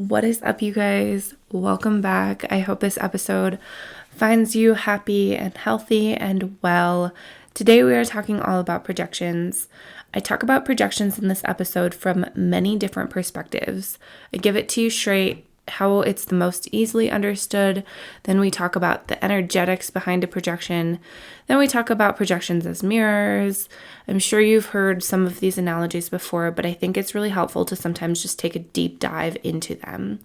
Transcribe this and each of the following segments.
What is up, you guys? Welcome back. I hope this episode finds you happy and healthy and well. Today we are talking all about projections. I talk about projections in this episode from many different perspectives. I give it to you straight, how it's the most easily understood. Then we talk about the energetics behind a projection. Then we talk about projections as mirrors. I'm sure you've heard some of these analogies before, but I think it's really helpful to sometimes just take a deep dive into them.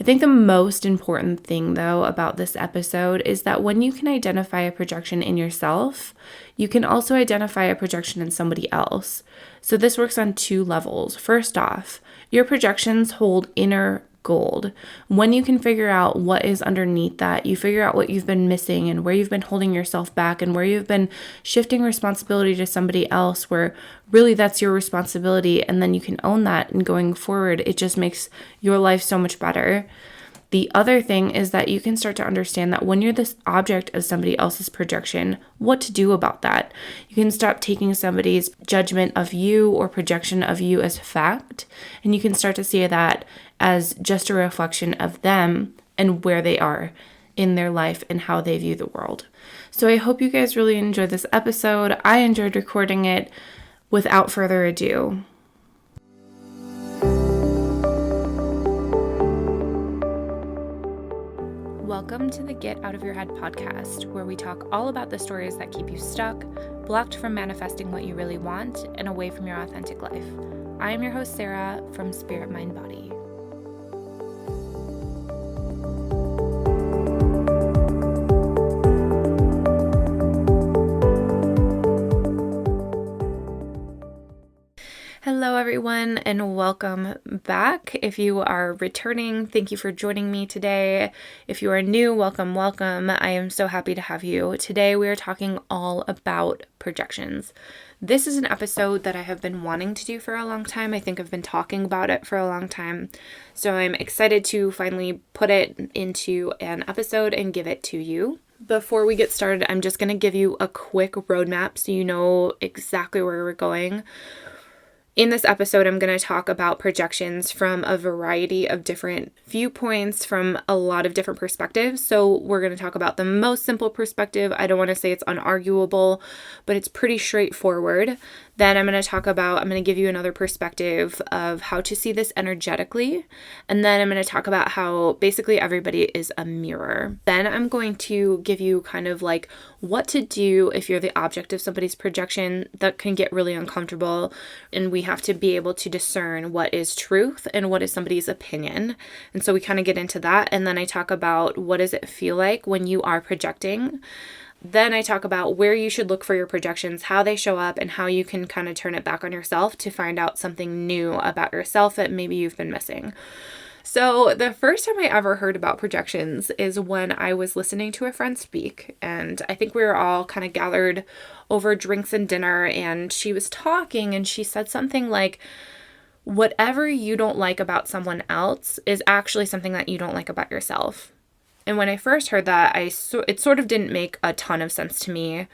I think the most important thing, though, about this episode is that when you can identify a projection in yourself, you can also identify a projection in somebody else. So this works on two levels. First off, your projections hold inner gold. When you can figure out what is underneath that, you figure out what you've been missing and where you've been holding yourself back and where you've been shifting responsibility to somebody else where really that's your responsibility, and then you can own that, and going forward, it just makes your life so much better. The other thing is that you can start to understand that when you're this object of somebody else's projection, what to do about that. You can stop taking somebody's judgment of you or projection of you as fact, and you can start to see that as just a reflection of them and where they are in their life and how they view the world. So I hope you guys really enjoyed this episode. I enjoyed recording it. Without further ado, welcome to the Get Out of Your Head podcast, where we talk all about the stories that keep you stuck, blocked from manifesting what you really want, and away from your authentic life. I am your host, Sarah, from Spirit, Mind, Body. Hello, everyone, and welcome back. If you are returning, thank you for joining me today. If you are new, welcome. I am so happy to have you. Today, we are talking all about projections. This is an episode that I have been wanting to do for a long time. I think I've been talking about it for a long time. So I'm excited to finally put it into an episode and give it to you. Before we get started, I'm just going to give you a quick roadmap so you know exactly where we're going. In this episode, I'm going to talk about projections from a variety of different viewpoints, from a lot of different perspectives. So we're going to talk about the most simple perspective. I don't want to say it's unarguable, but it's pretty straightforward. Then I'm going to give you another perspective of how to see this energetically. And then I'm going to talk about how basically everybody is a mirror. Then I'm going to give you kind of like what to do if you're the object of somebody's projection. That can get really uncomfortable, and we have to be able to discern what is truth and what is somebody's opinion. And so we kind of get into that. And then I talk about what does it feel like when you are projecting. Then I talk about where you should look for your projections, how they show up, and how you can kind of turn it back on yourself to find out something new about yourself that maybe you've been missing. So the first time I ever heard about projections is when I was listening to a friend speak, and I think we were all kind of gathered over drinks and dinner, and she was talking and she said something like, whatever you don't like about someone else is actually something that you don't like about yourself. And when I first heard that, it sort of didn't make a ton of sense to me.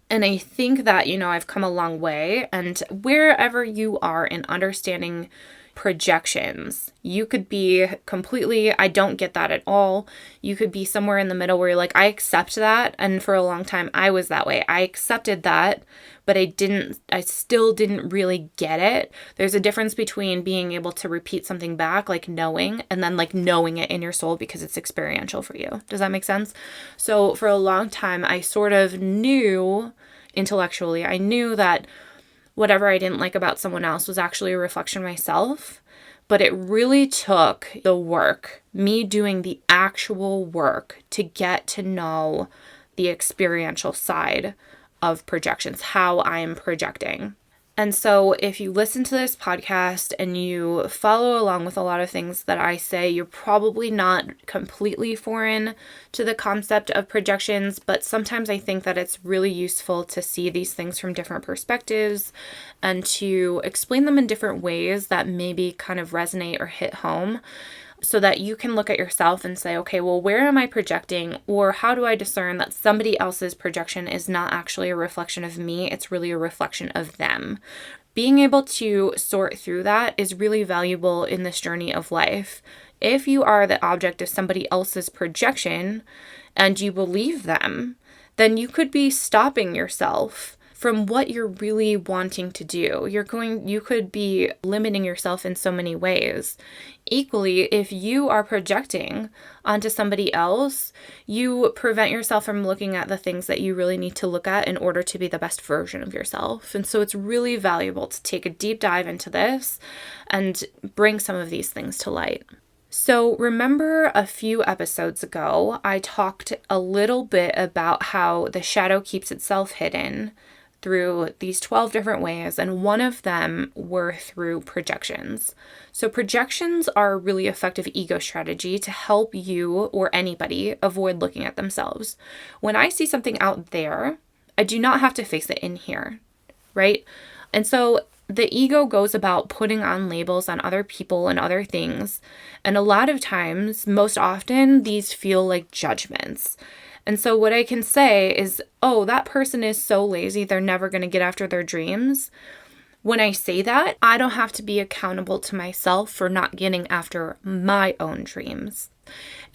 And I think that, I've come a long way. And wherever you are in understanding projections, you could be completely, I don't get that at all. You could be somewhere in the middle where you're like, I accept that. And for a long time, I was that way. I accepted that, but I still didn't really get it. There's a difference between being able to repeat something back, like knowing, and then like knowing it in your soul because it's experiential for you. Does that make sense? So for a long time, I sort of knew intellectually, I knew that whatever I didn't like about someone else was actually a reflection of myself. But it really took the work, me doing the actual work, to get to know the experiential side of projections, how I am projecting. And so if you listen to this podcast and you follow along with a lot of things that I say, you're probably not completely foreign to the concept of projections, but sometimes I think that it's really useful to see these things from different perspectives and to explain them in different ways that maybe kind of resonate or hit home, so that you can look at yourself and say, okay, well, where am I projecting? Or how do I discern that somebody else's projection is not actually a reflection of me? It's really a reflection of them. Being able to sort through that is really valuable in this journey of life. If you are the object of somebody else's projection and you believe them, then you could be stopping yourself from what you're really wanting to do. You could be limiting yourself in so many ways. Equally, if you are projecting onto somebody else, you prevent yourself from looking at the things that you really need to look at in order to be the best version of yourself. And so it's really valuable to take a deep dive into this and bring some of these things to light. So remember a few episodes ago, I talked a little bit about how the shadow keeps itself hidden through these 12 different ways, and one of them were through projections. So projections are a really effective ego strategy to help you or anybody avoid looking at themselves. When I see something out there, I do not have to face it in here, right? And so the ego goes about putting on labels on other people and other things. And a lot of times, most often, these feel like judgments. And so what I can say is, oh, that person is so lazy, they're never going to get after their dreams. When I say that, I don't have to be accountable to myself for not getting after my own dreams.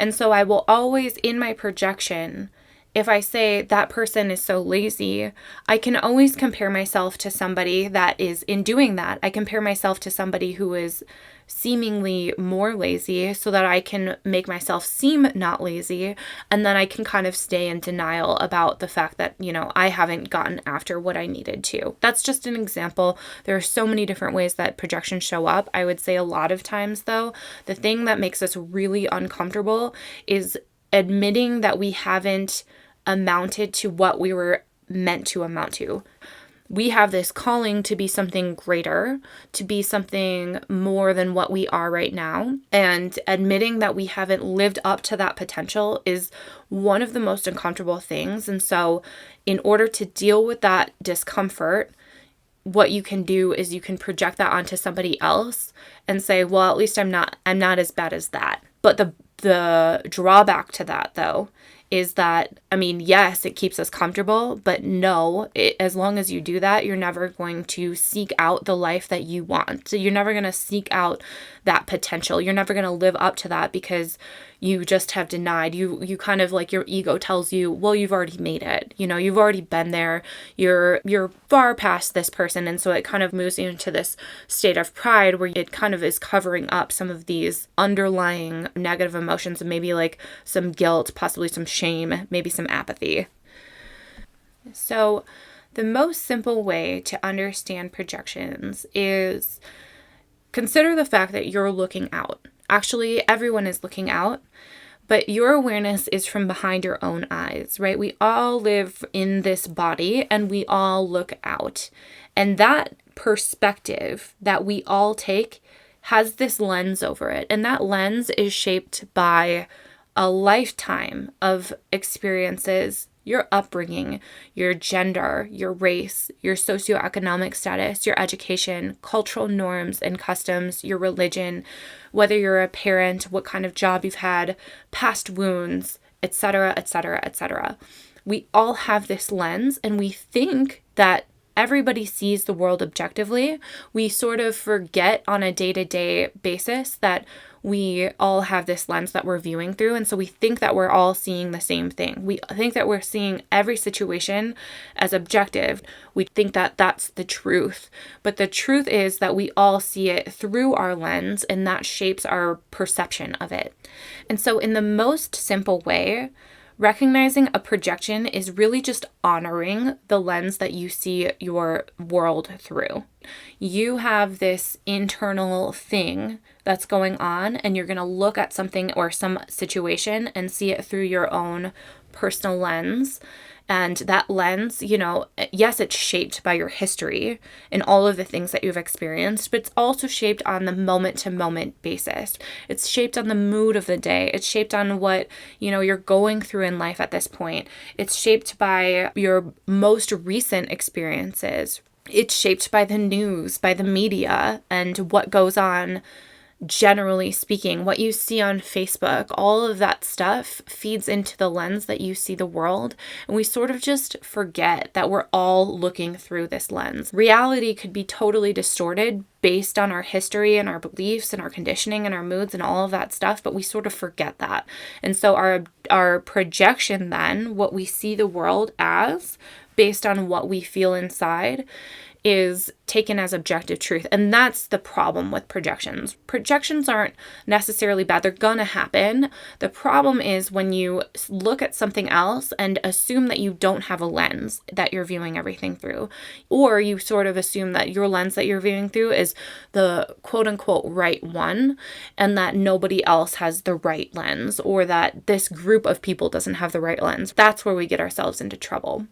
And so I will always, in my projection, if I say that person is so lazy, I can always compare myself to somebody that is in doing that. I compare myself to somebody who is seemingly more lazy so that I can make myself seem not lazy. And then I can kind of stay in denial about the fact that, I haven't gotten after what I needed to. That's just an example. There are so many different ways that projections show up. I would say a lot of times, though, the thing that makes us really uncomfortable is admitting that we haven't amounted to what we were meant to amount to. We have this calling to be something greater, to be something more than what we are right now. And admitting that we haven't lived up to that potential is one of the most uncomfortable things. And so in order to deal with that discomfort, what you can do is you can project that onto somebody else and say, well, at least I'm not as bad as that. But the drawback to that, though, is that, yes, it keeps us comfortable, but no, as long as you do that, you're never going to seek out the life that you want. So you're never going to seek out that potential. You're never going to live up to that because you just have denied. You kind of like your ego tells you, well, you've already made it. You've already been there. You're far past this person. And so it kind of moves you into this state of pride where it kind of is covering up some of these underlying negative emotions and maybe like some guilt, possibly some shame, maybe some apathy. So the most simple way to understand projections is consider the fact that you're looking out. Actually, everyone is looking out, but your awareness is from behind your own eyes, right? We all live in this body and we all look out. And that perspective that we all take has this lens over it. And that lens is shaped by a lifetime of experiences, your upbringing, your gender, your race, your socioeconomic status, your education, cultural norms and customs, your religion, whether you're a parent, what kind of job you've had, past wounds, etc., etc., etc. We all have this lens and we think that everybody sees the world objectively. We sort of forget on a day-to-day basis that we all have this lens that we're viewing through. And so we think that we're all seeing the same thing. We think that we're seeing every situation as objective. We think that that's the truth. But the truth is that we all see it through our lens, and that shapes our perception of it. And so in the most simple way, recognizing a projection is really just honoring the lens that you see your world through. You have this internal thing that's going on, and you're going to look at something or some situation and see it through your own personal lens. And that lens, yes, it's shaped by your history and all of the things that you've experienced, but it's also shaped on the moment-to-moment basis. It's shaped on the mood of the day. It's shaped on what, you're going through in life at this point. It's shaped by your most recent experiences. It's shaped by the news, by the media, and what goes on generally speaking, what you see on Facebook, all of that stuff feeds into the lens that you see the world. And we sort of just forget that we're all looking through this lens. Reality could be totally distorted based on our history and our beliefs and our conditioning and our moods and all of that stuff, but we sort of forget that. And so our projection then, what we see the world as based on what we feel inside, is taken as objective truth. And that's the problem with projections. Projections aren't necessarily bad. They're gonna happen. The problem is when you look at something else and assume that you don't have a lens that you're viewing everything through, or you sort of assume that your lens that you're viewing through is the quote unquote right one, and that nobody else has the right lens, or that this group of people doesn't have the right lens. That's where we get ourselves into trouble.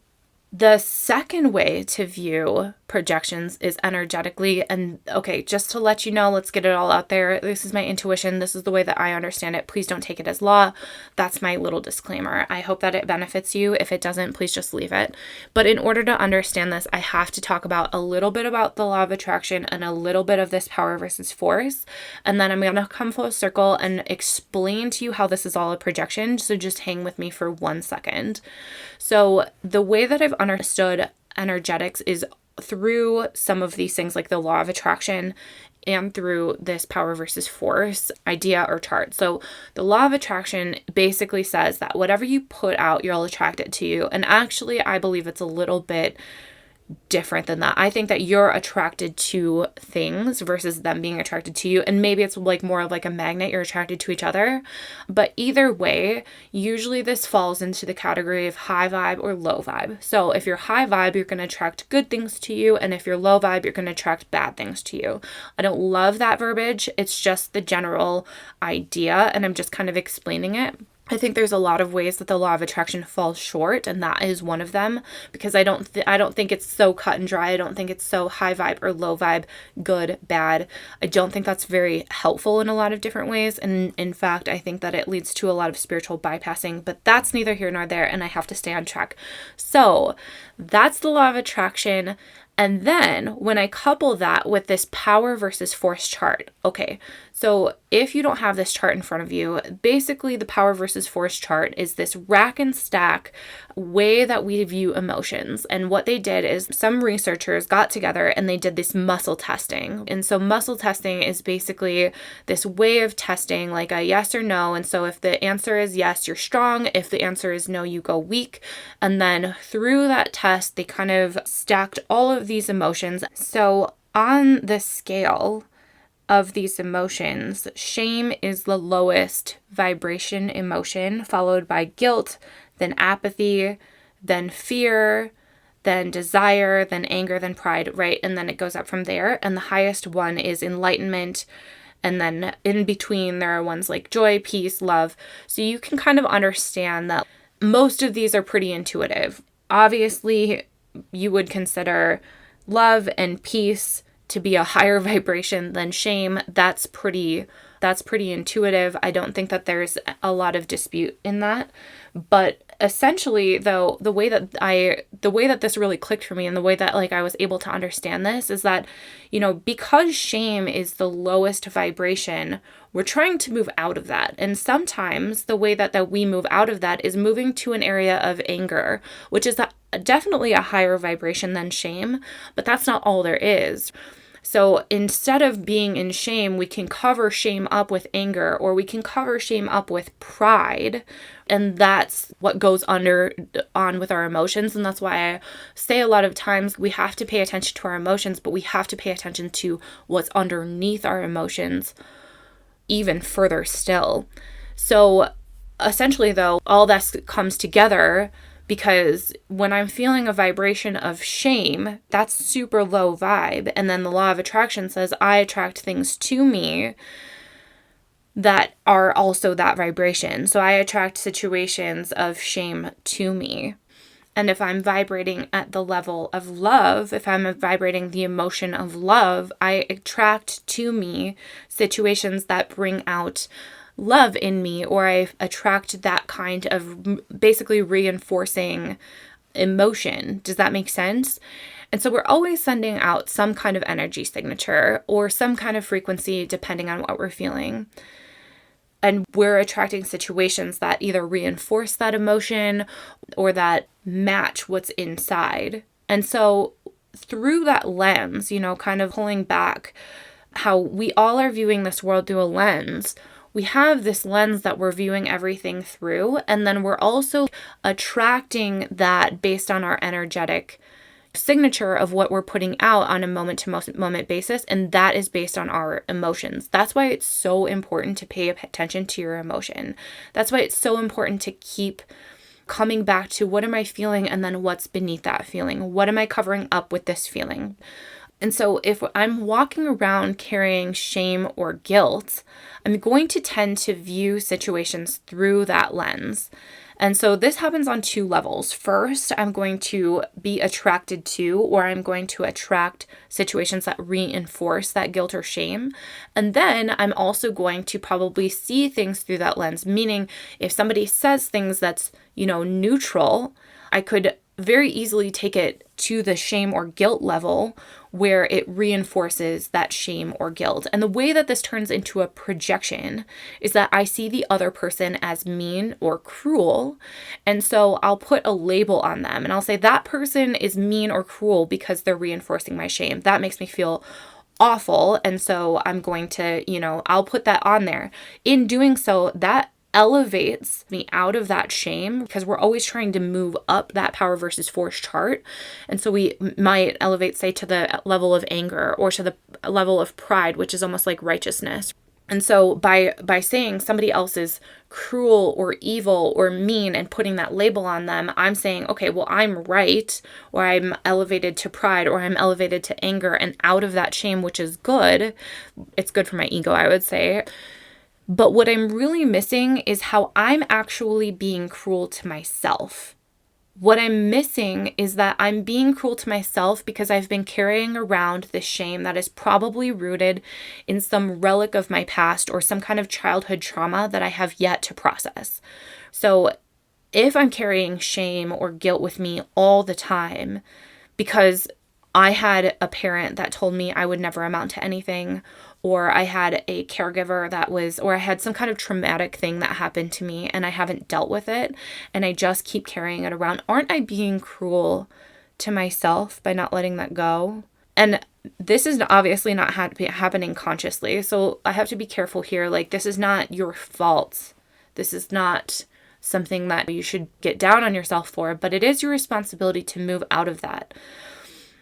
The second way to view projections is energetically. And okay, just to let you know, let's get it all out there. This is my intuition. This is the way that I understand it. Please don't take it as law. That's my little disclaimer. I hope that it benefits you. If it doesn't, please just leave it. But in order to understand this, I have to talk about a little bit about the law of attraction and a little bit of this power versus force. And then I'm going to come full circle and explain to you how this is all a projection. So just hang with me for 1 second. So the way that I've understood energetics is through some of these things like the law of attraction and through this power versus force idea or chart. So the law of attraction basically says that whatever you put out, you'll attract it to you. And actually, I believe it's a little bit different than that. I think that you're attracted to things versus them being attracted to you. And maybe it's like more of like a magnet, you're attracted to each other. But either way, usually this falls into the category of high vibe or low vibe. So if you're high vibe, you're going to attract good things to you. And if you're low vibe, you're going to attract bad things to you. I don't love that verbiage. It's just the general idea. And I'm just kind of explaining it. I think there's a lot of ways that the law of attraction falls short, and that is one of them, because I don't think it's so cut and dry. I don't think it's so high vibe or low vibe, good, bad. I don't think that's very helpful in a lot of different ways, and in fact, I think that it leads to a lot of spiritual bypassing, but that's neither here nor there, and I have to stay on track. So that's the law of attraction. And then when I couple that with this power versus force chart, okay, so if you don't have this chart in front of you, basically the power versus force chart is this rack and stack way that we view emotions. And what they did is some researchers got together and they did this muscle testing. And so muscle testing is basically this way of testing like a yes or no. And so if the answer is yes, you're strong. If the answer is no, you go weak. And then through that test, they kind of stacked all of these emotions. So on the scale of these emotions, shame is the lowest vibration emotion, followed by guilt, then apathy, then fear, then desire, then anger, then pride, right? And then it goes up from there. And the highest one is enlightenment. And then in between, there are ones like joy, peace, love. So you can kind of understand that most of these are pretty intuitive. Obviously, you would consider love and peace to be a higher vibration than shame. That's pretty intuitive. I don't think that there's a lot of dispute in that. But essentially, though, the way that this really clicked for me and the way that like I was able to understand this is that, you know, because shame is the lowest vibration, we're trying to move out of that. And sometimes the way that we move out of that is moving to an area of anger, which is definitely a higher vibration than shame, but that's not all there is. So instead of being in shame, we can cover shame up with anger, or we can cover shame up with pride. And that's what goes on with our emotions. And that's why I say a lot of times we have to pay attention to our emotions, but we have to pay attention to what's underneath our emotions even further still. So essentially, though, all this comes together because when I'm feeling a vibration of shame, that's super low vibe. And then the law of attraction says I attract things to me that are also that vibration. So I attract situations of shame to me. And if I'm vibrating at the level of love, if I'm vibrating the emotion of love, I attract to me situations that bring out love in me, or I attract that kind of basically reinforcing emotion. Does that make sense? And so we're always sending out some kind of energy signature or some kind of frequency depending on what we're feeling. And we're attracting situations that either reinforce that emotion or that match what's inside. And so through that lens, kind of pulling back how we all are viewing this world through a lens, we have this lens that we're viewing everything through. And then we're also attracting that based on our energetic signature of what we're putting out on a moment-to-moment basis, and that is based on our emotions. That's why it's so important to pay attention to your emotion. That's why it's so important to keep coming back to what am I feeling, and then what's beneath that feeling? What am I covering up with this feeling? And so if I'm walking around carrying shame or guilt, I'm going to tend to view situations through that lens. And so this happens on two levels. First, I'm going to be attracted to, or I'm going to attract situations that reinforce that guilt or shame. And then I'm also going to probably see things through that lens, meaning if somebody says things that's, neutral, I could very easily take it to the shame or guilt level where it reinforces that shame or guilt. And the way that this turns into a projection is that I see the other person as mean or cruel. And so I'll put a label on them and I'll say that person is mean or cruel because they're reinforcing my shame. That makes me feel awful. And so I'm going to, I'll put that on there. In doing so, that elevates me out of that shame, because we're always trying to move up that power versus force chart. And so we might elevate, say, to the level of anger or to the level of pride, which is almost like righteousness. And so by saying somebody else is cruel or evil or mean and putting that label on them, I'm saying, okay, well, I'm right, or I'm elevated to pride, or I'm elevated to anger and out of that shame, which is good. It's good for my ego, I would say. But what I'm really missing is how I'm actually being cruel to myself. What I'm missing is that I'm being cruel to myself because I've been carrying around this shame that is probably rooted in some relic of my past or some kind of childhood trauma that I have yet to process. So if I'm carrying shame or guilt with me all the time because I had a parent that told me I would never amount to anything, or I had a caregiver or I had some kind of traumatic thing that happened to me and I haven't dealt with it and I just keep carrying it around, aren't I being cruel to myself by not letting that go? And this is obviously not happening consciously. So I have to be careful here. Like, this is not your fault. This is not something that you should get down on yourself for, but it is your responsibility to move out of that.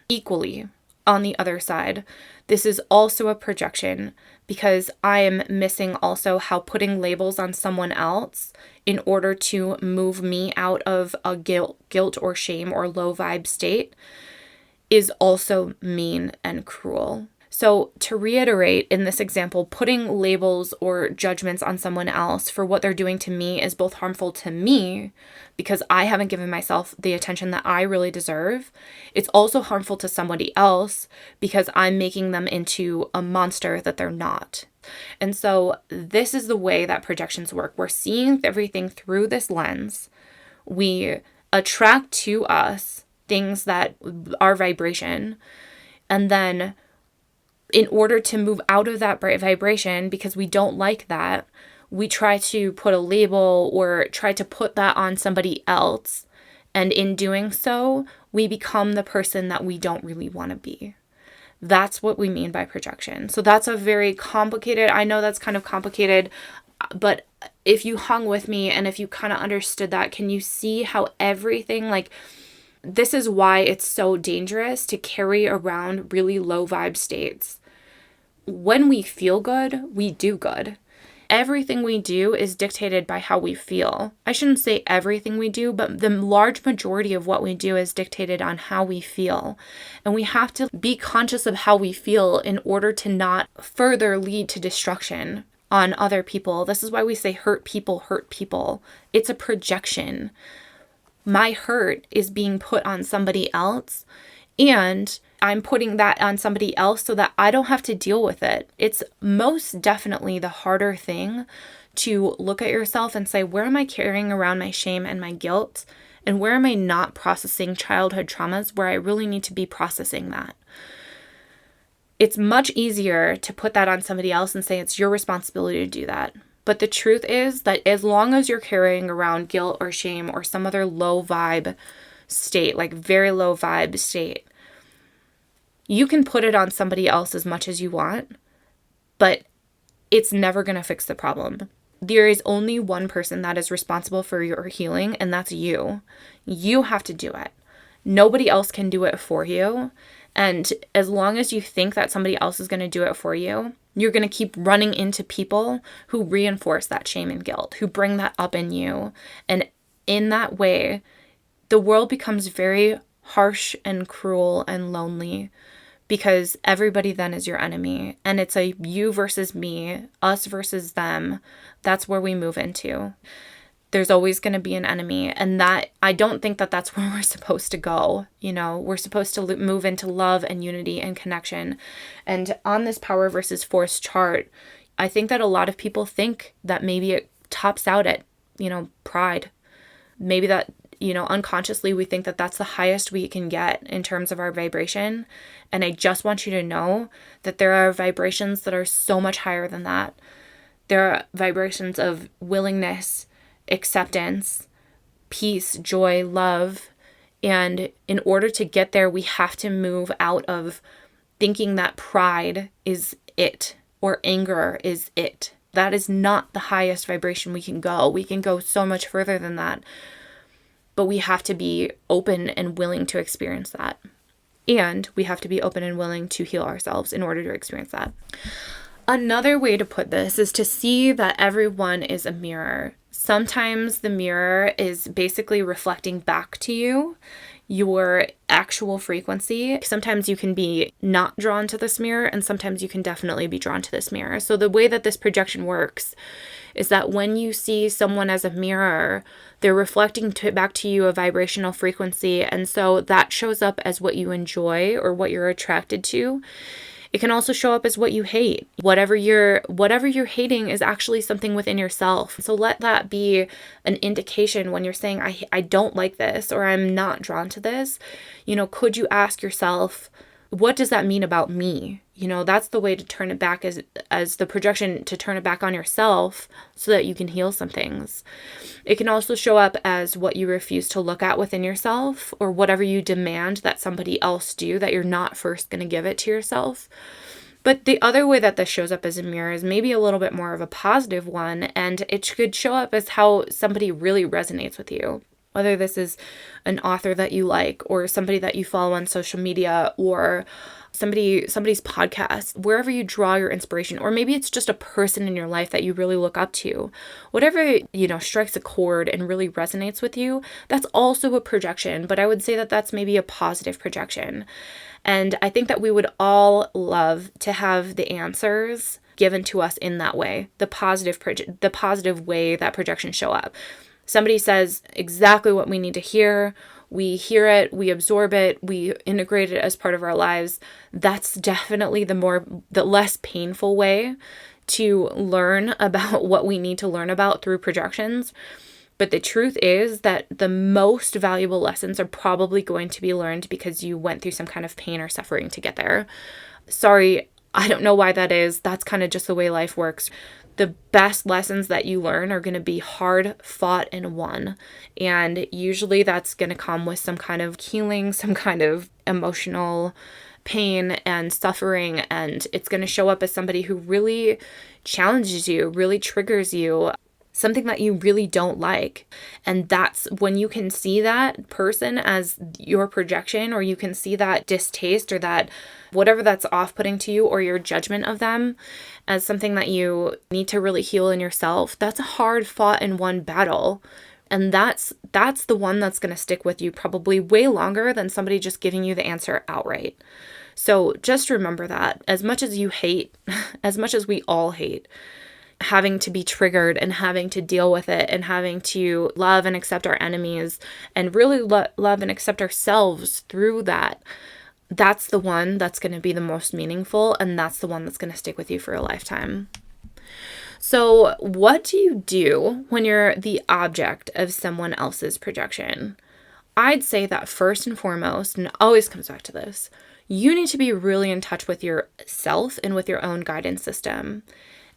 Equally, on the other side, this is also a projection because I am missing also how putting labels on someone else in order to move me out of a guilt or shame or low vibe state is also mean and cruel. So to reiterate, in this example, putting labels or judgments on someone else for what they're doing to me is both harmful to me because I haven't given myself the attention that I really deserve. It's also harmful to somebody else because I'm making them into a monster that they're not. And so this is the way that projections work. We're seeing everything through this lens. We attract to us things that are vibration, and then in order to move out of that vibration, because we don't like that, we try to put a label or try to put that on somebody else. And in doing so, we become the person that we don't really want to be. That's what we mean by projection. So that's a very complicated, I know that's kind of complicated, but if you hung with me and if you kind of understood that, can you see how everything, this is why it's so dangerous to carry around really low vibe states. When we feel good, we do good. Everything we do is dictated by how we feel. I shouldn't say everything we do, but the large majority of what we do is dictated on how we feel. And we have to be conscious of how we feel in order to not further lead to destruction on other people. This is why we say hurt people hurt people. It's a projection. My hurt is being put on somebody else, and I'm putting that on somebody else so that I don't have to deal with it. It's most definitely the harder thing to look at yourself and say, where am I carrying around my shame and my guilt? And where am I not processing childhood traumas where I really need to be processing that? It's much easier to put that on somebody else and say it's your responsibility to do that. But the truth is that as long as you're carrying around guilt or shame or some other low vibe state, like very low vibe state, you can put it on somebody else as much as you want, but it's never going to fix the problem. There is only one person that is responsible for your healing, and that's you. You have to do it. Nobody else can do it for you. And as long as you think that somebody else is going to do it for you, you're going to keep running into people who reinforce that shame and guilt, who bring that up in you. And in that way, the world becomes very harsh and cruel and lonely because everybody then is your enemy. And it's a you versus me, us versus them. That's where we move into. There's always going to be an enemy. And that, I don't think that that's where we're supposed to go. You know, we're supposed to move into love and unity and connection. And on this power versus force chart, I think that a lot of people think that maybe it tops out at, pride. Maybe that, unconsciously we think that that's the highest we can get in terms of our vibration. And I just want you to know that there are vibrations that are so much higher than that. There are vibrations of willingness, acceptance, peace, joy, love. And in order to get there, we have to move out of thinking that pride is it or anger is it. That is not the highest vibration we can go. We can go so much further than that. But we have to be open and willing to experience that. And we have to be open and willing to heal ourselves in order to experience that. Another way to put this is to see that everyone is a mirror. Sometimes the mirror is basically reflecting back to you your actual frequency. Sometimes you can be not drawn to this mirror, and sometimes you can definitely be drawn to this mirror. So the way that this projection works is that when you see someone as a mirror, they're reflecting back to you a vibrational frequency. And so that shows up as what you enjoy or what you're attracted to. It can also show up as what you hate. Whatever you're hating is actually something within yourself. So let that be an indication when you're saying, I don't like this, or I'm not drawn to this. Could you ask yourself, what does that mean about me? That's the way to turn it back as the projection, to turn it back on yourself so that you can heal some things. It can also show up as what you refuse to look at within yourself, or whatever you demand that somebody else do that you're not first going to give it to yourself. But the other way that this shows up as a mirror is maybe a little bit more of a positive one, and it could show up as how somebody really resonates with you. Whether this is an author that you like, or somebody that you follow on social media, or somebody's podcast, wherever you draw your inspiration, or maybe it's just a person in your life that you really look up to. Whatever, strikes a chord and really resonates with you, that's also a projection, but I would say that that's maybe a positive projection. And I think that we would all love to have the answers given to us in that way, the positive way that projections show up. Somebody says exactly what we need to hear. We hear it, we absorb it, we integrate it as part of our lives. That's definitely the less painful way to learn about what we need to learn about through projections. But the truth is that the most valuable lessons are probably going to be learned because you went through some kind of pain or suffering to get there. Sorry, I don't know why that is. That's kind of just the way life works. The best lessons that you learn are going to be hard fought and won. And usually that's going to come with some kind of healing, some kind of emotional pain and suffering. And it's going to show up as somebody who really challenges you, really triggers you, something that you really don't like. And that's when you can see that person as your projection, or you can see that distaste or that whatever that's off-putting to you, or your judgment of them as something that you need to really heal in yourself. That's a hard fought and won battle. And that's the one that's going to stick with you probably way longer than somebody just giving you the answer outright. So just remember that as much as you hate, as much as we all hate, having to be triggered and having to deal with it and having to love and accept our enemies and really love and accept ourselves through that, that's the one that's going to be the most meaningful, and that's the one that's going to stick with you for a lifetime. So what do you do when you're the object of someone else's projection? I'd say that first and foremost, and it always comes back to this, you need to be really in touch with yourself and with your own guidance system.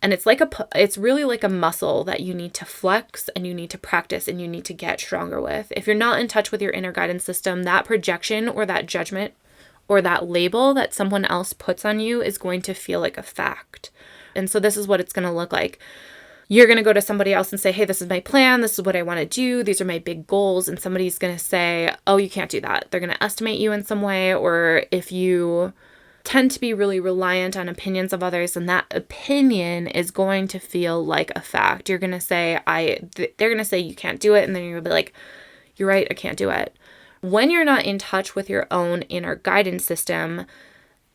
And it's really like a muscle that you need to flex and you need to practice and you need to get stronger with. If you're not in touch with your inner guidance system, that projection or that judgment or that label that someone else puts on you is going to feel like a fact. And so this is what it's going to look like. You're going to go to somebody else and say, hey, this is my plan. This is what I want to do. These are my big goals. And somebody's going to say, oh, you can't do that. They're going to estimate you in some way. Or if you tend to be really reliant on opinions of others, and that opinion is going to feel like a fact. You're going to say, they're going to say you can't do it. And then you're going to be like, you're right, I can't do it. When you're not in touch with your own inner guidance system,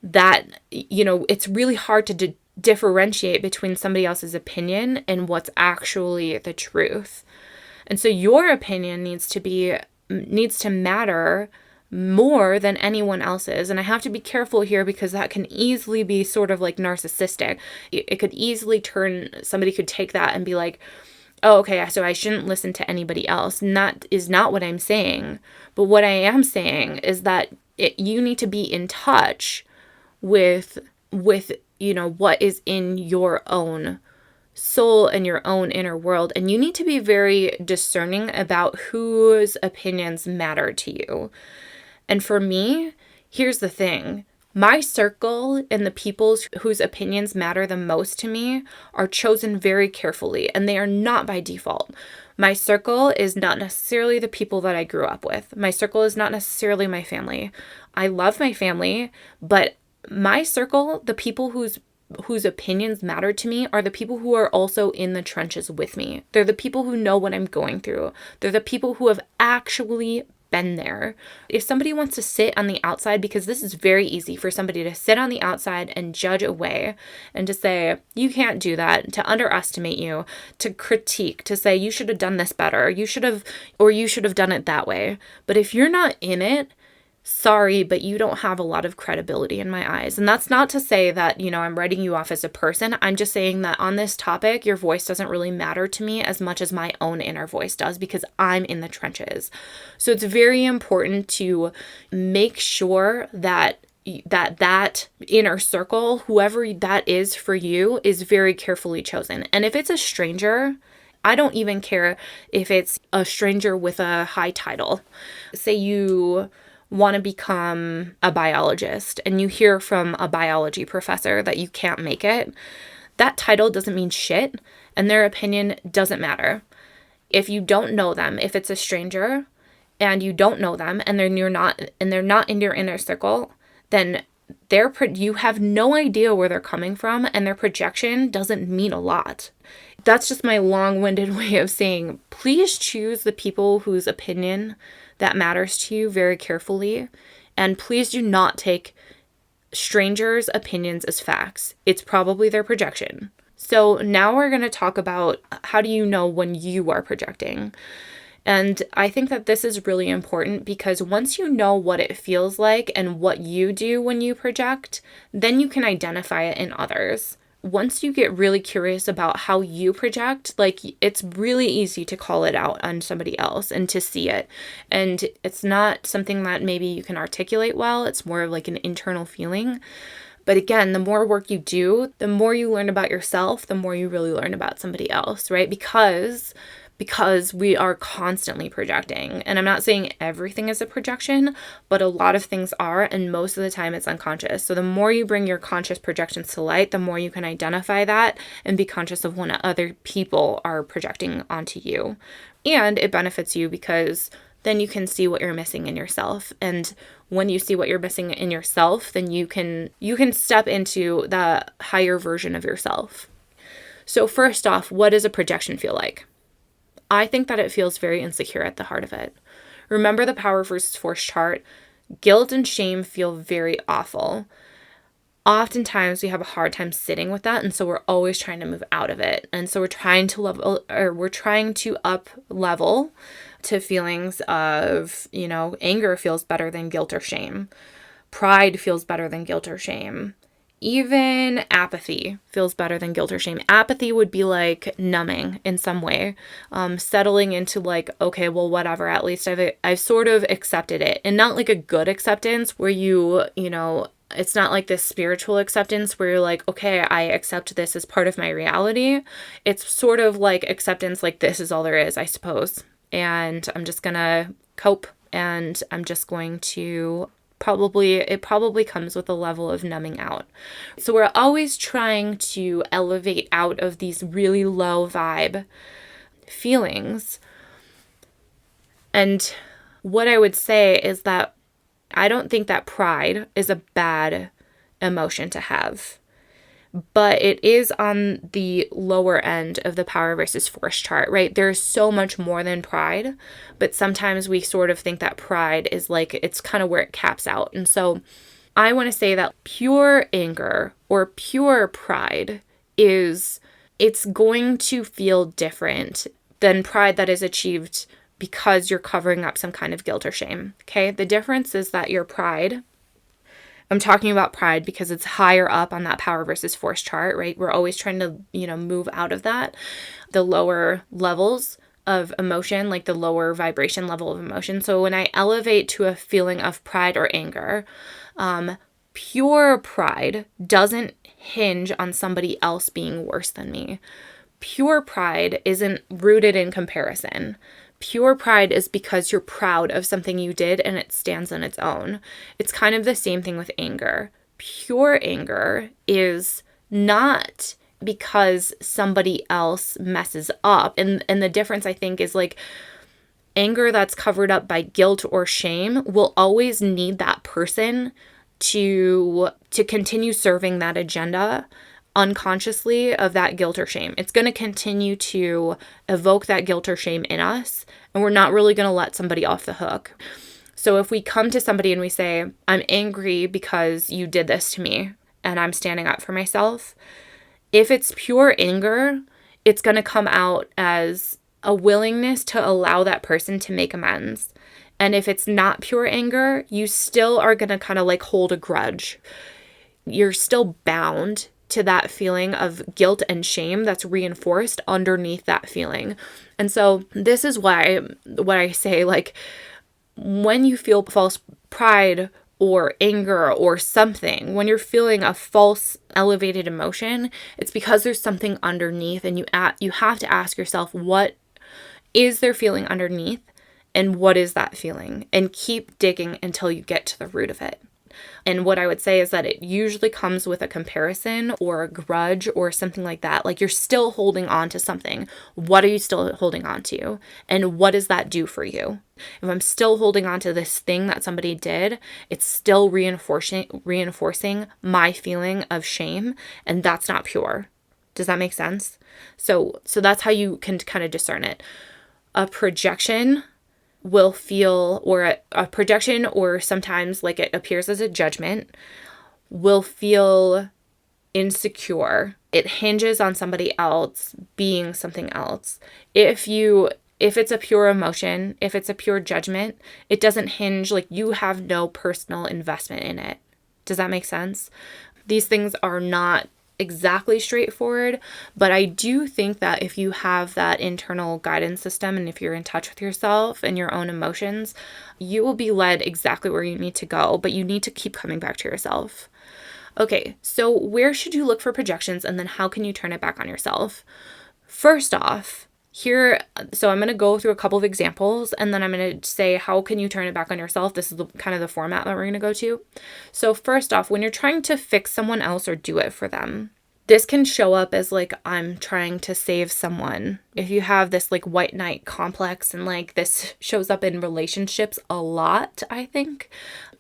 that, it's really hard to differentiate between somebody else's opinion and what's actually the truth. And so your opinion needs to matter more than anyone else's. And I have to be careful here because that can easily be sort of like narcissistic. It could easily somebody could take that and be like, oh, okay, so I shouldn't listen to anybody else. And that is not what I'm saying. But what I am saying is that you need to be in touch with what is in your own soul and your own inner world. And you need to be very discerning about whose opinions matter to you. And for me, here's the thing. My circle and the people whose opinions matter the most to me are chosen very carefully, and they are not by default. My circle is not necessarily the people that I grew up with. My circle is not necessarily my family. I love my family, but my circle, the people whose opinions matter to me are the people who are also in the trenches with me. They're the people who know what I'm going through. They're the people who have actually been there. If somebody wants to sit on the outside, because this is very easy for somebody to sit on the outside and judge away and to say, you can't do that, to underestimate you, to critique, to say, you should have done this better, you should have done it that way. But if you're not in it, sorry, but you don't have a lot of credibility in my eyes. And that's not to say that, I'm writing you off as a person. I'm just saying that on this topic, your voice doesn't really matter to me as much as my own inner voice does because I'm in the trenches. So it's very important to make sure that inner circle, whoever that is for you, is very carefully chosen. And if it's a stranger, I don't even care if it's a stranger with a high title. Say you want to become a biologist and you hear from a biology professor that you can't make it, that title doesn't mean shit and their opinion doesn't matter. If you don't know them, if it's a stranger and you don't know them and they're not in your inner circle, then you have no idea where they're coming from and their projection doesn't mean a lot. That's just my long-winded way of saying, please choose the people whose opinion that matters to you very carefully. And please do not take strangers' opinions as facts. It's probably their projection. So now we're going to talk about how do you know when you are projecting? And I think that this is really important because once you know what it feels like and what you do when you project, then you can identify it in others. Once you get really curious about how you project, it's really easy to call it out on somebody else and to see it. And it's not something that maybe you can articulate well. It's more of like an internal feeling. But again, the more work you do, the more you learn about yourself, the more you really learn about somebody else, right? Because we are constantly projecting. And I'm not saying everything is a projection, but a lot of things are, and most of the time it's unconscious. So the more you bring your conscious projections to light, the more you can identify that and be conscious of when other people are projecting onto you. And it benefits you because then you can see what you're missing in yourself. And when you see what you're missing in yourself, then you can step into the higher version of yourself. So first off, what does a projection feel like? I think that it feels very insecure at the heart of it. Remember the power versus force chart? Guilt and shame feel very awful. Oftentimes we have a hard time sitting with that, and so we're always trying to move out of it. And so we're trying to up level to feelings of, anger feels better than guilt or shame. Pride feels better than guilt or shame. Even apathy feels better than guilt or shame. Apathy would be like numbing in some way, settling into like, okay, well, whatever, at least I've sort of accepted it. And not like a good acceptance where it's not like this spiritual acceptance where you're like, okay, I accept this as part of my reality. It's sort of like acceptance, like this is all there is, I suppose. And I'm just gonna cope, and I'm just going to it probably comes with a level of numbing out. So we're always trying to elevate out of these really low vibe feelings. And what I would say is that I don't think that pride is a bad emotion to have, but it is on the lower end of the power versus force chart, right? There's so much more than pride, but sometimes we sort of think that pride is like, it's kind of where it caps out. And so I want to say that pure anger or pure pride it's going to feel different than pride that is achieved because you're covering up some kind of guilt or shame. Okay. The difference is that your pride, I'm talking about pride because it's higher up on that power versus force chart, right? We're always trying to, move out of that. The lower levels of emotion, like the lower vibration level of emotion. So when I elevate to a feeling of pride or anger, pure pride doesn't hinge on somebody else being worse than me. Pure pride isn't rooted in comparison. Pure pride is because you're proud of something you did and it stands on its own. It's kind of the same thing with anger. Pure anger is not because somebody else messes up. And the difference, I think, is like anger that's covered up by guilt or shame will always need that person to continue serving that agenda unconsciously of that guilt or shame. It's going to continue to evoke that guilt or shame in us, and we're not really going to let somebody off the hook. So if we come to somebody and we say, I'm angry because you did this to me and I'm standing up for myself, if it's pure anger, it's going to come out as a willingness to allow that person to make amends. And if it's not pure anger, you still are going to kind of like hold a grudge. You're still bound to that feeling of guilt and shame that's reinforced underneath that feeling. And so this is why what I say, like, when you feel false pride or anger or something, when you're feeling a false elevated emotion, it's because there's something underneath, and you have to ask yourself, what is there feeling underneath, and what is that feeling? And keep digging until you get to the root of it. And what I would say is that it usually comes with a comparison or a grudge or something like that. Like you're still holding on to something. What are you still holding on to? And what does that do for you? If I'm still holding on to this thing that somebody did, it's still reinforcing my feeling of shame, and that's not pure. Does that make sense? So that's how you can kind of discern it. A projection will feel, or a projection, or sometimes like it appears as a judgment, will feel insecure. It hinges on somebody else being something else. If it's a pure emotion, if it's a pure judgment, it doesn't hinge, like you have no personal investment in it. Does that make sense? These things are not exactly straightforward, but I do think that if you have that internal guidance system and if you're in touch with yourself and your own emotions, you will be led exactly where you need to go, but you need to keep coming back to yourself. Okay, so where should you look for projections, and then how can you turn it back on yourself? First off, so I'm going to go through a couple of examples, and then I'm going to say, how can you turn it back on yourself? This is kind of the format that we're going to go to. So first off, when you're trying to fix someone else or do it for them, this can show up as like, I'm trying to save someone. If you have this like white knight complex, and like this shows up in relationships a lot, I think.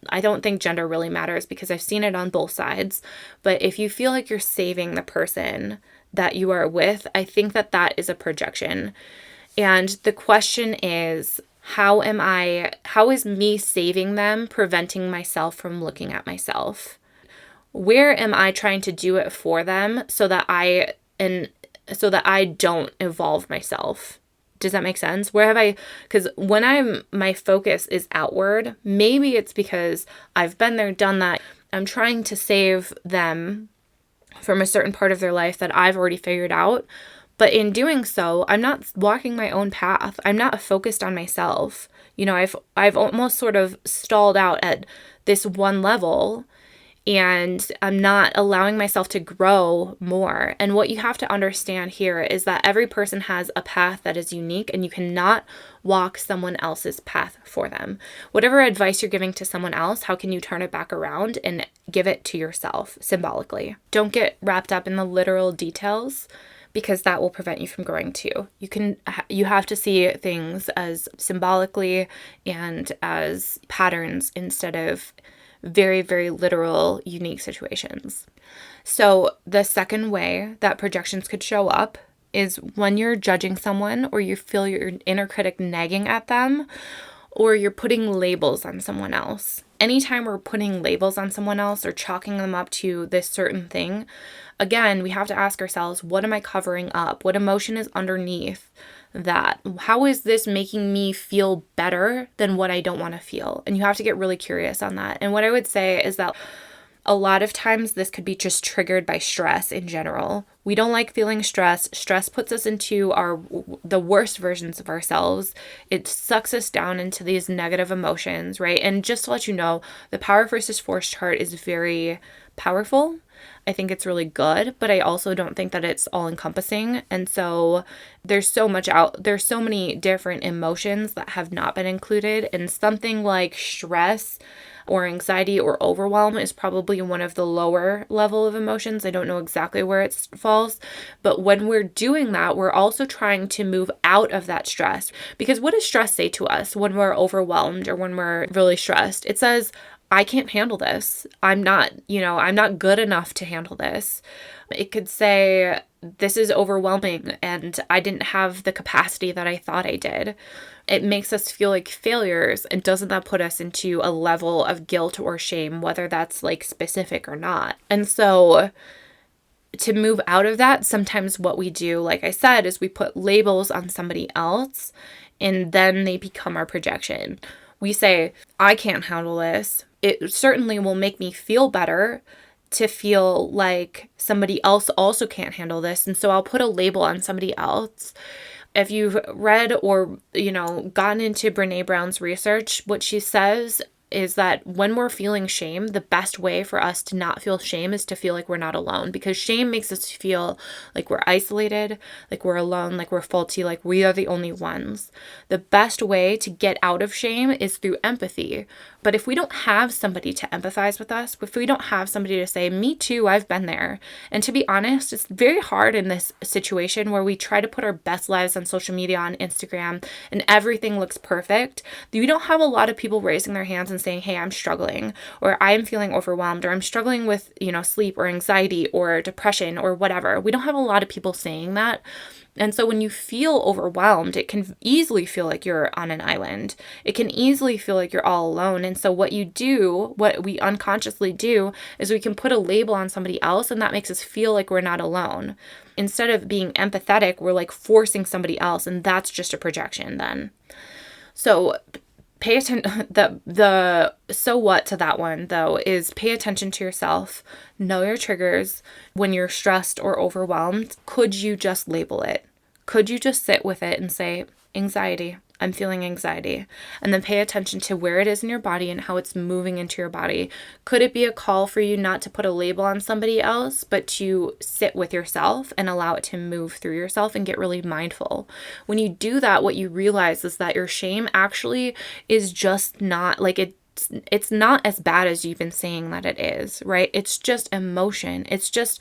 I don't think gender really matters because I've seen it on both sides. But if you feel like you're saving the person that you are with, I think that is a projection. And the question is, how is me saving them preventing myself from looking at myself? Where am I trying to do it for them so that I don't evolve myself? Does that make sense? Because when my focus is outward, maybe it's because I've been there, done that. I'm trying to save them from a certain part of their life that I've already figured out. But in doing so, I'm not walking my own path. I'm not focused on myself. I've almost sort of stalled out at this one level, and I'm not allowing myself to grow more. And what you have to understand here is that every person has a path that is unique, and you cannot walk someone else's path for them. Whatever advice you're giving to someone else, how can you turn it back around and give it to yourself symbolically? Don't get wrapped up in the literal details, because that will prevent you from growing too. You have to see things as symbolically and as patterns instead of very, very literal, unique situations. So the second way that projections could show up is when you're judging someone, or you feel your inner critic nagging at them, or you're putting labels on someone else. Anytime we're putting labels on someone else or chalking them up to this certain thing, again, we have to ask ourselves, what am I covering up? What emotion is underneath that? How is this making me feel better than what I don't want to feel? And you have to get really curious on that. And what I would say is that a lot of times this could be just triggered by stress in general. We don't like feeling stress. Stress puts us into the worst versions of ourselves. It sucks us down into these negative emotions, right? And just to let you know, the Power versus Force chart is very powerful. I think it's really good, but I also don't think that it's all encompassing. And so there's so many different emotions that have not been included, and something like stress or anxiety or overwhelm is probably one of the lower level of emotions. I don't know exactly where it falls, but when we're doing that, we're also trying to move out of that stress. Because what does stress say to us when we're overwhelmed or when we're really stressed? It says, I can't handle this. I'm not good enough to handle this. It could say, this is overwhelming and I didn't have the capacity that I thought I did. It makes us feel like failures, and doesn't that put us into a level of guilt or shame, whether that's like specific or not? And so to move out of that, sometimes what we do, like I said, is we put labels on somebody else, and then they become our projection. We say, I can't handle this. It certainly will make me feel better to feel like somebody else also can't handle this. And so I'll put a label on somebody else. If you've read or, gotten into Brené Brown's research, what she says is that when we're feeling shame, the best way for us to not feel shame is to feel like we're not alone, because shame makes us feel like we're isolated, like we're alone, like we're faulty, like we are the only ones. The best way to get out of shame is through empathy. But if we don't have somebody to empathize with us, if we don't have somebody to say, me too, I've been there. And to be honest, it's very hard in this situation where we try to put our best lives on social media, on Instagram, and everything looks perfect. We don't have a lot of people raising their hands and saying, hey, I'm struggling, or I'm feeling overwhelmed, or I'm struggling with, sleep or anxiety or depression or whatever. We don't have a lot of people saying that. And so when you feel overwhelmed, it can easily feel like you're on an island. It can easily feel like you're all alone. And so what we unconsciously do, is we can put a label on somebody else, and that makes us feel like we're not alone. Instead of being empathetic, we're like forcing somebody else, and that's just a projection then. So pay attention. The so what to that one, though, is pay attention to yourself. Know your triggers. When you're stressed or overwhelmed, could you just label it? Could you just sit with it and say, anxiety, I'm feeling anxiety, and then pay attention to where it is in your body and how it's moving into your body? Could it be a call for you not to put a label on somebody else, but to sit with yourself and allow it to move through yourself and get really mindful? When you do that, what you realize is that your shame actually is just not like it's not as bad as you've been saying that it is, right? It's just emotion. It's just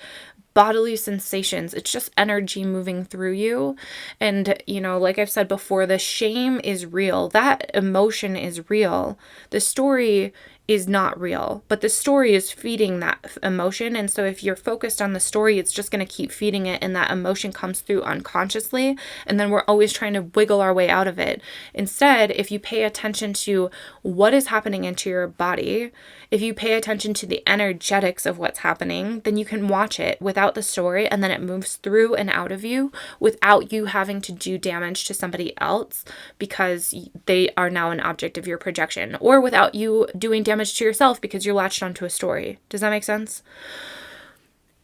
bodily sensations. It's just energy moving through you. And, like I've said before, the shame is real. That emotion is real. The story is not real, but the story is feeding that emotion. And so if you're focused on the story, it's just going to keep feeding it, and that emotion comes through unconsciously. And then we're always trying to wiggle our way out of it. Instead, if you pay attention to what is happening into your body, if you pay attention to the energetics of what's happening, then you can watch it with without the story, and then it moves through and out of you without you having to do damage to somebody else because they are now an object of your projection, or without you doing damage to yourself because you're latched onto a story. Does that make sense?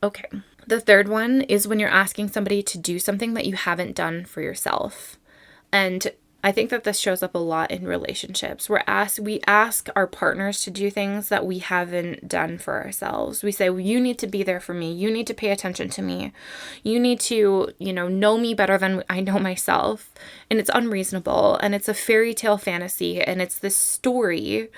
Okay. The third one is when you're asking somebody to do something that you haven't done for yourself. And I think that this shows up a lot in relationships. We ask our partners to do things that we haven't done for ourselves. We say, well, you need to be there for me. You need to pay attention to me. You need to, know me better than I know myself. And it's unreasonable. And it's a fairy tale fantasy. And it's this story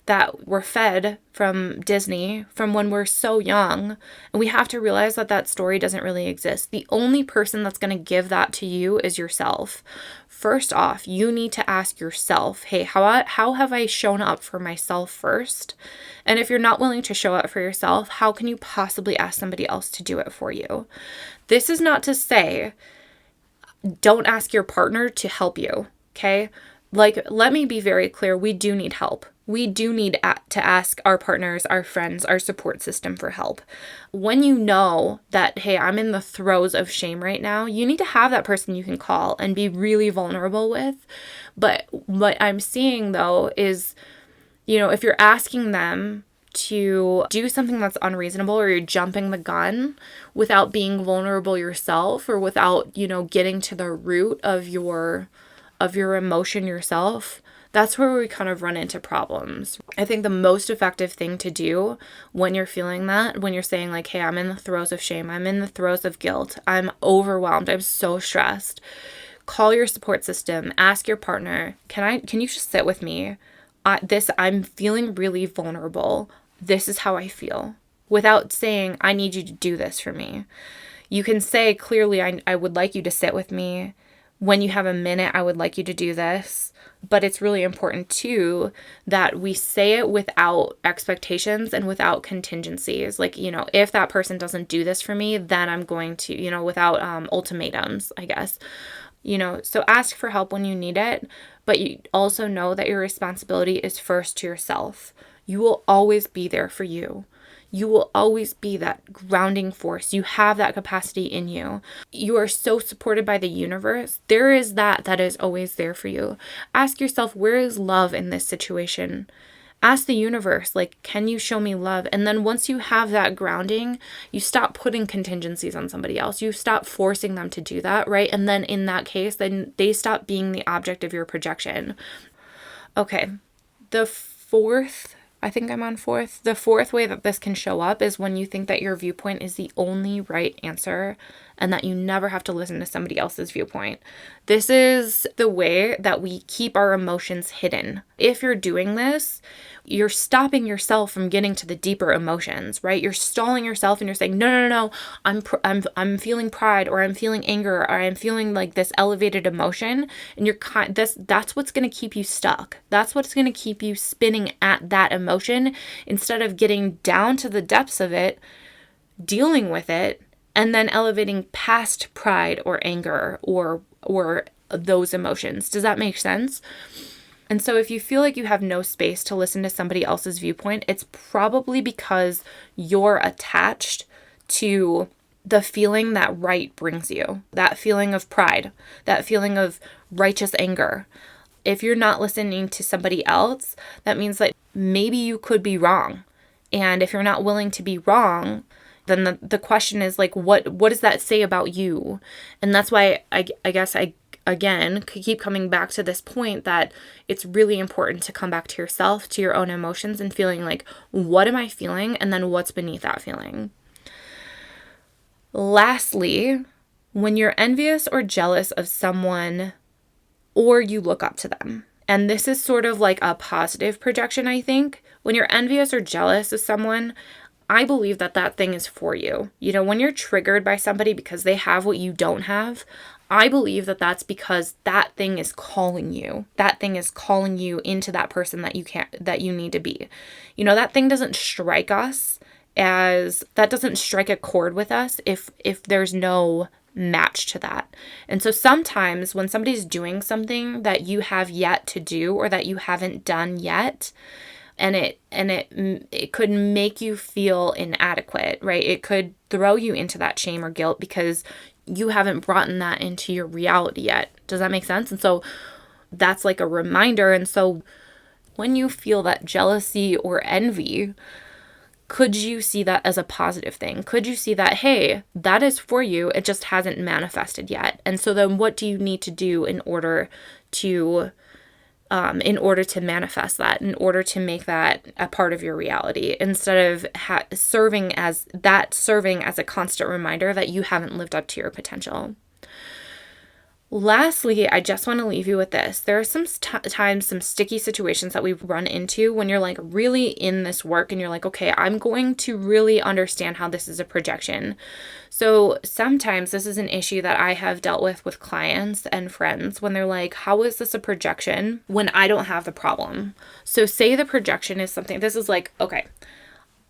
that we're fed from Disney from when we're so young. And we have to realize that that story doesn't really exist. The only person that's going to give that to you is yourself. First off, you need to ask yourself, hey, how have I shown up for myself first? And if you're not willing to show up for yourself, how can you possibly ask somebody else to do it for you? This is not to say, don't ask your partner to help you, okay? Let me be very clear. We do need help. We do need to ask our partners, our friends, our support system for help. When you know that, hey, I'm in the throes of shame right now, you need to have that person you can call and be really vulnerable with. But what I'm seeing, though, is, if you're asking them to do something that's unreasonable, or you're jumping the gun without being vulnerable yourself, or without, getting to the root of your emotion yourself, that's where we kind of run into problems. I think the most effective thing to do when you're feeling that, when you're saying like, hey, I'm in the throes of shame, I'm in the throes of guilt, I'm overwhelmed, I'm so stressed, call your support system, ask your partner, can you just sit with me? I'm feeling really vulnerable. This is how I feel. Without saying, I need you to do this for me. You can say clearly, I would like you to sit with me. When you have a minute, I would like you to do this. But it's really important, too, that we say it without expectations and without contingencies. Like, if that person doesn't do this for me, then I'm going to, without ultimatums, I guess. So ask for help when you need it. But you also know that your responsibility is first to yourself. You will always be there for you. You will always be that grounding force. You have that capacity in you. You are so supported by the universe. There is that is always there for you. Ask yourself, where is love in this situation? Ask the universe, can you show me love? And then once you have that grounding, you stop putting contingencies on somebody else. You stop forcing them to do that, right? And then in that case, then they stop being the object of your projection. Okay, I think I'm on fourth. The fourth way that this can show up is when you think that your viewpoint is the only right answer and that you never have to listen to somebody else's viewpoint. This is the way that we keep our emotions hidden. If you're doing this, you're stopping yourself from getting to the deeper emotions, right? You're stalling yourself and you're saying, no, I'm feeling pride, or I'm feeling anger, or I'm feeling like this elevated emotion. And that's what's going to keep you stuck. That's what's going to keep you spinning at that emotion instead of getting down to the depths of it, dealing with it, and then elevating past pride or anger or those emotions. Does that make sense? And so if you feel like you have no space to listen to somebody else's viewpoint, it's probably because you're attached to the feeling that right brings you, that feeling of pride, that feeling of righteous anger. If you're not listening to somebody else, that means that maybe you could be wrong. And if you're not willing to be wrong, then the question is what does that say about you? And that's why I guess I again keep coming back to this point that it's really important to come back to yourself, to your own emotions, and feeling like, what am I feeling? And then what's beneath that feeling? Lastly, when you're envious or jealous of someone, or you look up to them. And this is sort of like a positive projection, I think. When you're envious or jealous of someone, I believe that thing is for you. When you're triggered by somebody because they have what you don't have, I believe that's because that thing is calling you. That thing is calling you into that person that you need to be. That thing doesn't strike us that doesn't strike a chord with us if there's no match to that. And so sometimes when somebody's doing something that you have yet to do or that you haven't done yet, and it could make you feel inadequate, right? It could throw you into that shame or guilt because you haven't brought that into your reality yet. Does that make sense? And so that's like a reminder. And so when you feel that jealousy or envy, could you see that as a positive thing? Could you see that, hey, that is for you, it just hasn't manifested yet? And so then what do you need to do in order to manifest that, in order to make that a part of your reality, instead of serving as a constant reminder that you haven't lived up to your potential? Lastly, I just want to leave you with this. There are some times, some sticky situations that we run into when you're like really in this work and you're like, okay, I'm going to really understand how this is a projection. So sometimes this is an issue that I have dealt with clients and friends when they're like, how is this a projection when I don't have the problem? So say the projection is something, this is like, okay,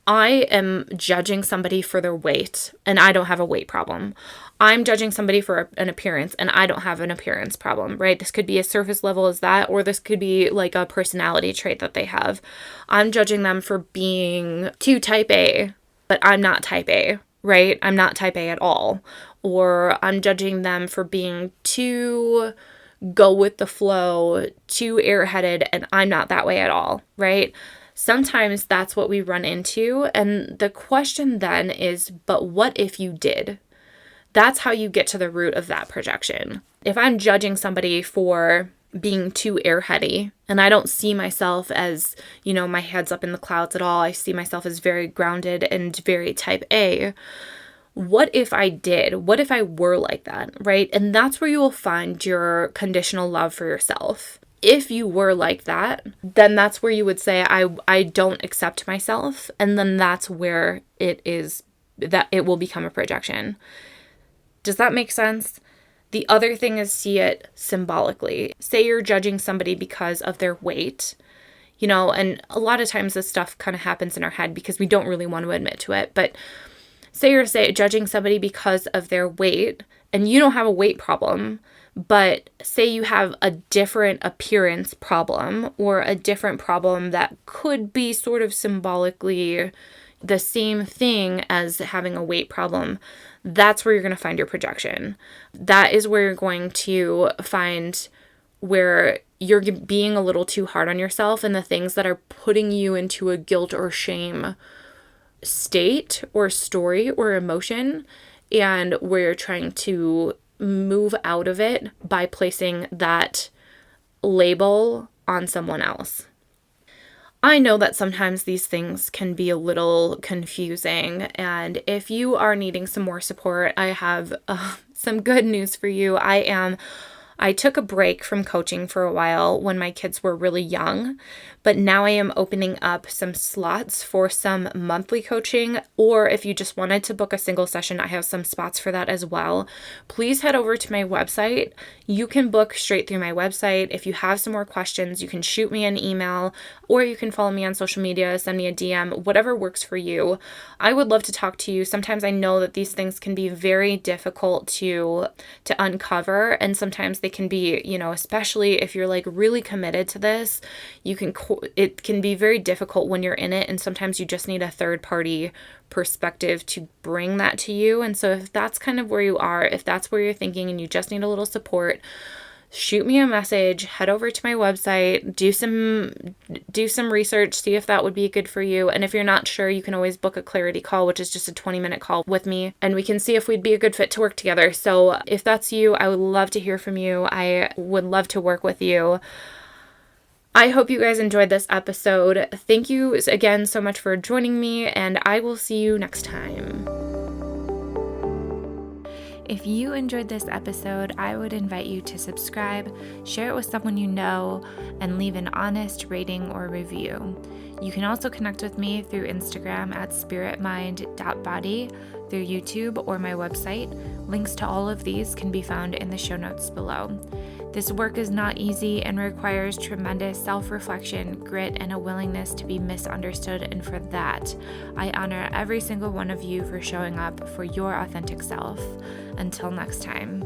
I am judging somebody for their weight and I don't have a weight problem. I'm judging somebody for an appearance and I don't have an appearance problem, right? This could be as surface level as that, or this could be like a personality trait that they have. I'm judging them for being too type A, but I'm not type A, right? I'm not type A at all. Or I'm judging them for being too go with the flow, too airheaded, and I'm not that way at all, right? Sometimes that's what we run into. And the question then is, but what if you did? That's how you get to the root of that projection. If I'm judging somebody for being too airheady and I don't see myself as, my head's up in the clouds at all, I see myself as very grounded and very type A. What if I did? What if I were like that, right? And that's where you will find your conditional love for yourself. If you were like that, then that's where you would say, I don't accept myself. And then that's where it will become a projection. Does that make sense? The other thing is see it symbolically. Say you're judging somebody because of their weight, and a lot of times this stuff kind of happens in our head because we don't really want to admit to it. But say you're judging somebody because of their weight and you don't have a weight problem, but say you have a different appearance problem or a different problem that could be sort of symbolically the same thing as having a weight problem. That's where you're going to find your projection. That is where you're going to find where you're being a little too hard on yourself and the things that are putting you into a guilt or shame state or story or emotion, and where you're trying to move out of it by placing that label on someone else. I know that sometimes these things can be a little confusing, and if you are needing some more support, I have some good news for you. I took a break from coaching for a while when my kids were really young, but now I am opening up some slots for some monthly coaching, or if you just wanted to book a single session, I have some spots for that as well. Please head over to my website. You can book straight through my website. If you have some more questions, you can shoot me an email, or you can follow me on social media, send me a DM, whatever works for you. I would love to talk to you. Sometimes I know that these things can be very difficult to uncover, and sometimes they can be, especially if you're like really committed to this, it can be very difficult when you're in it, and sometimes you just need a third party perspective to bring that to you. And so if that's kind of where you are, if that's where you're thinking and you just need a little support, shoot me a message, head over to my website, do some research, see if that would be good for you. And if you're not sure, you can always book a clarity call, which is just a 20-minute call with me, and we can see if we'd be a good fit to work together. So if that's you, I would love to hear from you. I would love to work with you. I hope you guys enjoyed this episode. Thank you again so much for joining me, and I will see you next time. If you enjoyed this episode, I would invite you to subscribe, share it with someone you know, and leave an honest rating or review. You can also connect with me through Instagram at spiritmind.body, through YouTube, or my website. Links to all of these can be found in the show notes below. This work is not easy and requires tremendous self-reflection, grit, and a willingness to be misunderstood, and for that, I honor every single one of you for showing up for your authentic self. Until next time.